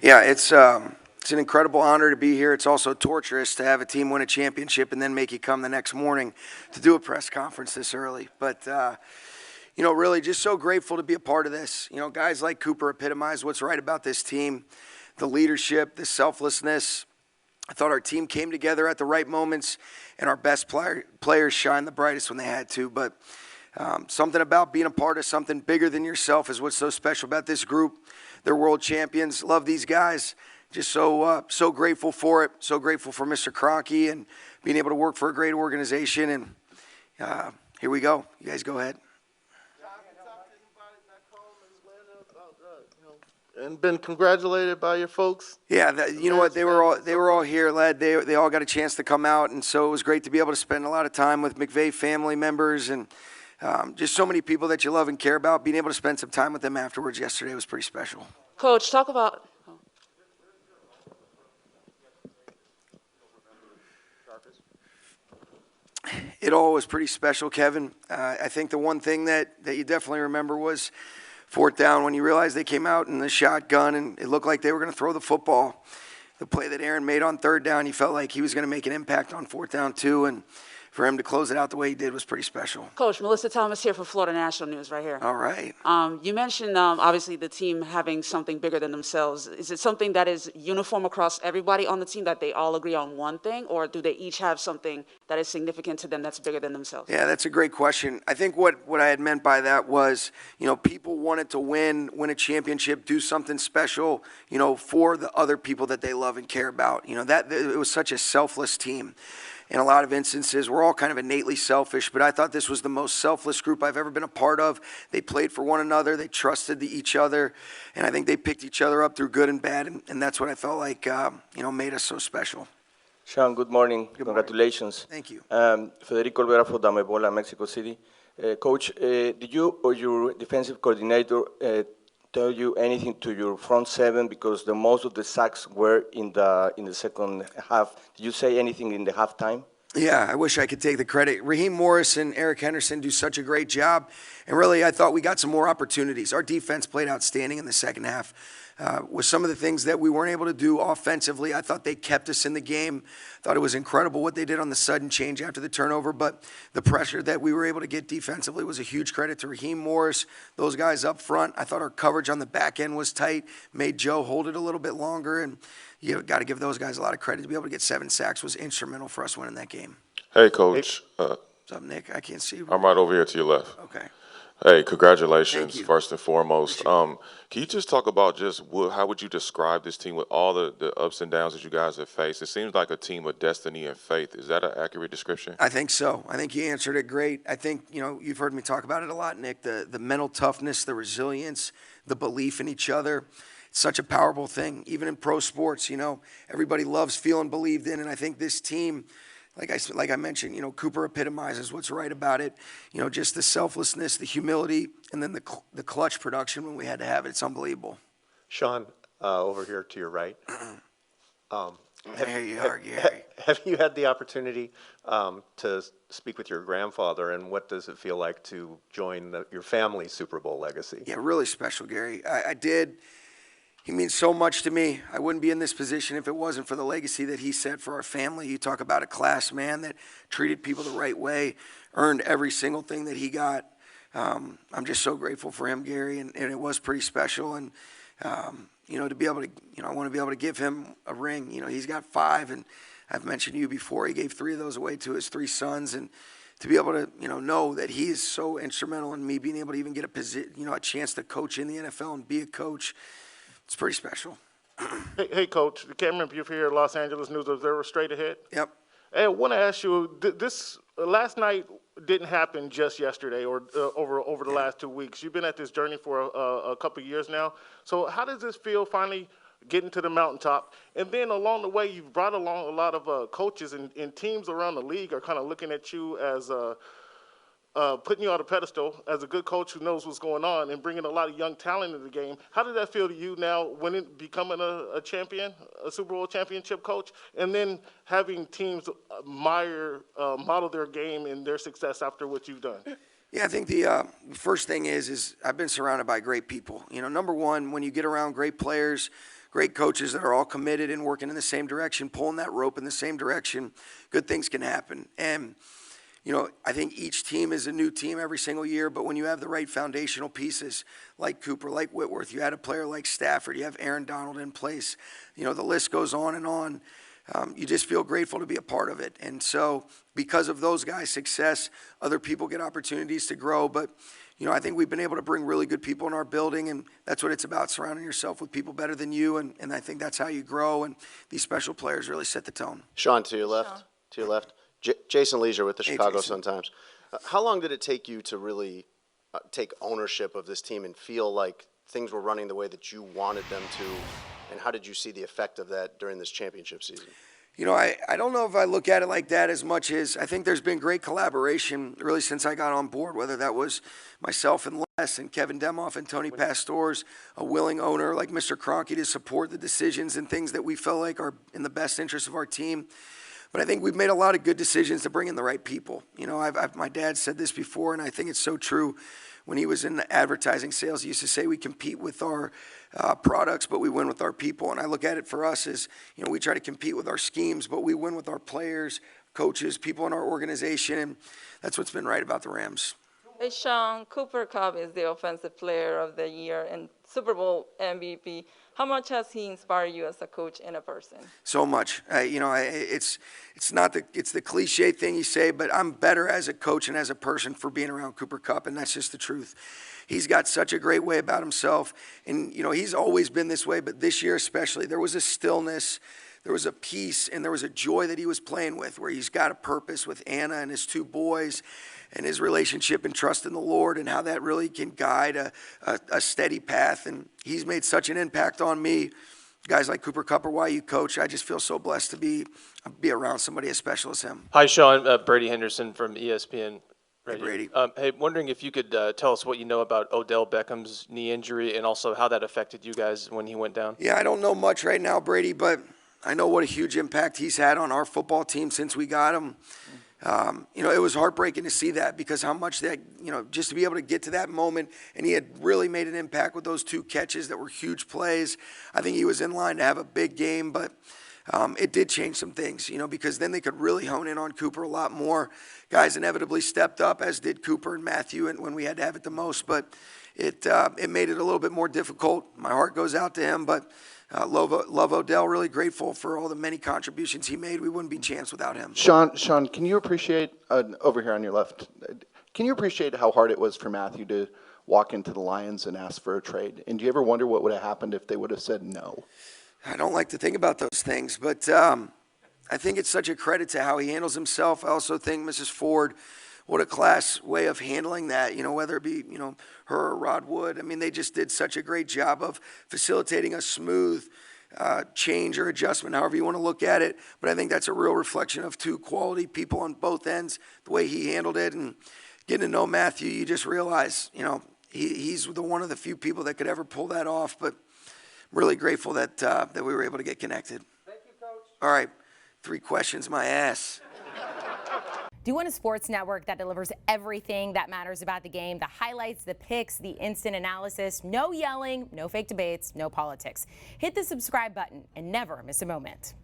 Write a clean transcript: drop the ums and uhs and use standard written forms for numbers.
Yeah, it's an incredible honor to be here. It's also torturous to have a team win a championship and then make you come the next morning to do a press conference this early. But really just so grateful to be a part of this. Guys like Cooper epitomize what's right about this team, the leadership, the selflessness. I thought our team came together at the right moments, and our best players shined the brightest when they had to. But something about being a part of something bigger than yourself is what's so special about this group. They're world champions. Love these guys. Just so grateful for it. So grateful for Mr. Kroenke and being able to work for a great organization. And here we go. You guys go ahead. And been congratulated by your folks. Yeah, you know what? They were all here, led. They all got a chance to come out, and so it was great to be able to spend a lot of time with McVay family members and just so many people that you love and care about. Being able to spend some time with them afterwards yesterday was pretty special. Coach, talk about. It all was pretty special, Kevin. I think the one thing that you definitely remember was fourth down when you realized they came out in the shotgun and it looked like they were going to throw the football. The play that Aaron made on third down, you felt like he was going to make an impact on fourth down too, and for him to close it out the way he did was pretty special. Coach, Melissa Thomas here for Florida National News right here. All right. You mentioned, obviously, the team having something bigger than themselves. Is it something that is uniform across everybody on the team, that they all agree on one thing, or do they each have something that is significant to them that's bigger than themselves? Yeah, that's a great question. I think what I had meant by that was, people wanted to win a championship, do something special, for the other people that they love and care about. That it was such a selfless team. In a lot of instances, we're all kind of innately selfish, but I thought this was the most selfless group I've ever been a part of. They played for one another. They trusted each other, and I think they picked each other up through good and bad, and that's what I felt like, made us so special. Sean, good morning. Congratulations. Thank you. Federico Olvera from Damebola, Mexico City. Coach, did you or your defensive coordinator tell you anything to your front seven, because the most of the sacks were in the second half? Did you say anything in the halftime? Yeah, I wish I could take the credit. Raheem Morris and Eric Henderson do such a great job, and really I thought we got some more opportunities. Our defense played outstanding in the second half. With some of the things that we weren't able to do offensively, I thought they kept us in the game. Thought it was incredible what they did on the sudden change after the turnover, but the pressure that we were able to get defensively was a huge credit to Raheem Morris, those guys up front. I thought our coverage on the back end was tight, made Joe hold it a little bit longer, and you got to give those guys a lot of credit. To be able to get 7 sacks was instrumental for us winning that game. Hey, Coach. What's up, Nick? I can't see you. I'm right over here to your left. Okay. Hey, congratulations, Thank you. first and foremost. Can you just talk about how would you describe this team with all the ups and downs that you guys have faced? It seems like a team of destiny and faith. Is that an accurate description? I think so. I think you answered it great. I think, you've heard me talk about it a lot, Nick, the mental toughness, the resilience, the belief in each other. It's such a powerful thing. Even in pro sports, everybody loves feeling believed in, and I think this team, like I mentioned, Cooper epitomizes what's right about it. Just the selflessness, the humility, and then the clutch production when we had to have it. It's unbelievable. Sean, over here to your right. There you are, Gary. Have you had the opportunity to speak with your grandfather, and what does it feel like to join your family's Super Bowl legacy? Yeah, really special, Gary. I did. He means so much to me. I wouldn't be in this position if it wasn't for the legacy that he set for our family. You talk about a class man that treated people the right way, earned every single thing that he got. I'm just so grateful for him, Gary, and it was pretty special. And, to be able to, I want to be able to give him a ring. He's got 5, and I've mentioned to you before, he gave 3 of those away to his 3 sons. And to be able to, know that he is so instrumental in me being able to even get a chance to coach in the NFL and be a coach, it's pretty special. Hey, Coach. Cameron Buford here, Los Angeles News Observer, straight ahead. Yep. Hey, I want to ask you, this last night didn't happen just yesterday or over the last 2 weeks. You've been at this journey for a couple of years now. So how does this feel finally getting to the mountaintop? And then along the way, you've brought along a lot of coaches and teams around the league are kind of looking at you as putting you on a pedestal as a good coach who knows what's going on and bringing a lot of young talent into the game. How does that feel to you now becoming a champion, a Super Bowl championship coach, and then having teams model their game and their success after what you've done? Yeah, I think the first thing is I've been surrounded by great people. Number one, when you get around great players, great coaches that are all committed and working in the same direction, pulling that rope in the same direction, good things can happen. And I think each team is a new team every single year, but when you have the right foundational pieces like Cooper, like Whitworth, you had a player like Stafford, you have Aaron Donald in place, the list goes on and on. You just feel grateful to be a part of it. And so because of those guys' success, other people get opportunities to grow. But, I think we've been able to bring really good people in our building, and that's what it's about, surrounding yourself with people better than you. And I think that's how you grow, and these special players really set the tone. Sean, to your left. Jason Leisure with the Chicago Sun-Times. How long did it take you to really take ownership of this team and feel like things were running the way that you wanted them to? And how did you see the effect of that during this championship season? I don't know if I look at it like that as much as I think there's been great collaboration really since I got on board, whether that was myself and Les and Kevin Demoff and Tony Pastors, a willing owner like Mr. Kroenke to support the decisions and things that we feel like are in the best interest of our team. But I think we've made a lot of good decisions to bring in the right people. My dad said this before, and I think it's so true. When he was in advertising sales, he used to say we compete with our products, but we win with our people. And I look at it for us as, we try to compete with our schemes, but we win with our players, coaches, people in our organization, and that's what's been right about the Rams. Hey, Sean, Cooper Kupp is the Offensive Player of the Year and Super Bowl MVP. How much has he inspired you as a coach and a person? So much. It's the cliche thing you say, but I'm better as a coach and as a person for being around Cooper Kupp, and that's just the truth. He's got such a great way about himself, and he's always been this way, but this year especially, there was a stillness, there was a peace, and there was a joy that he was playing with, where he's got a purpose with Anna and his two boys, and his relationship and trust in the Lord, and how that really can guide a steady path. And he's made such an impact on me. Guys like Cooper Kupp are why you coach. I just feel so blessed to be around somebody as special as him. Hi, Sean. Brady Henderson from ESPN. Hey, Brady. Hey, wondering if you could tell us what you know about Odell Beckham's knee injury and also how that affected you guys when he went down. Yeah, I don't know much right now, Brady, but I know what a huge impact he's had on our football team since we got him. It was heartbreaking to see that, because how much that, just to be able to get to that moment, and he had really made an impact with those two catches that were huge plays. I think he was in line to have a big game, but it did change some things, because then they could really hone in on Cooper a lot more. Guys inevitably stepped up, as did Cooper and Matthew, and when we had to have it the most, but it made it a little bit more difficult. My heart goes out to him, but love Odell, really grateful for all the many contributions he made. We wouldn't be Chance without him. Sean, can you appreciate, over here on your left, can you appreciate how hard it was for Matthew to walk into the Lions and ask for a trade? And do you ever wonder what would have happened if they would have said no? I don't like to think about those things, but I think it's such a credit to how he handles himself. I also think Mrs. Ford, what a class way of handling that, whether it be, her or Rod Wood. I mean, they just did such a great job of facilitating a smooth change or adjustment, however you want to look at it. But I think that's a real reflection of two quality people on both ends, the way he handled it. And getting to know Matthew, you just realize, he's one of the few people that could ever pull that off. But I'm really grateful that we were able to get connected. Thank you, Coach. All right, 3 questions, my ass. Do you want a sports network that delivers everything that matters about the game? The highlights, the picks, the instant analysis, no yelling, no fake debates, no politics. Hit the subscribe button and never miss a moment.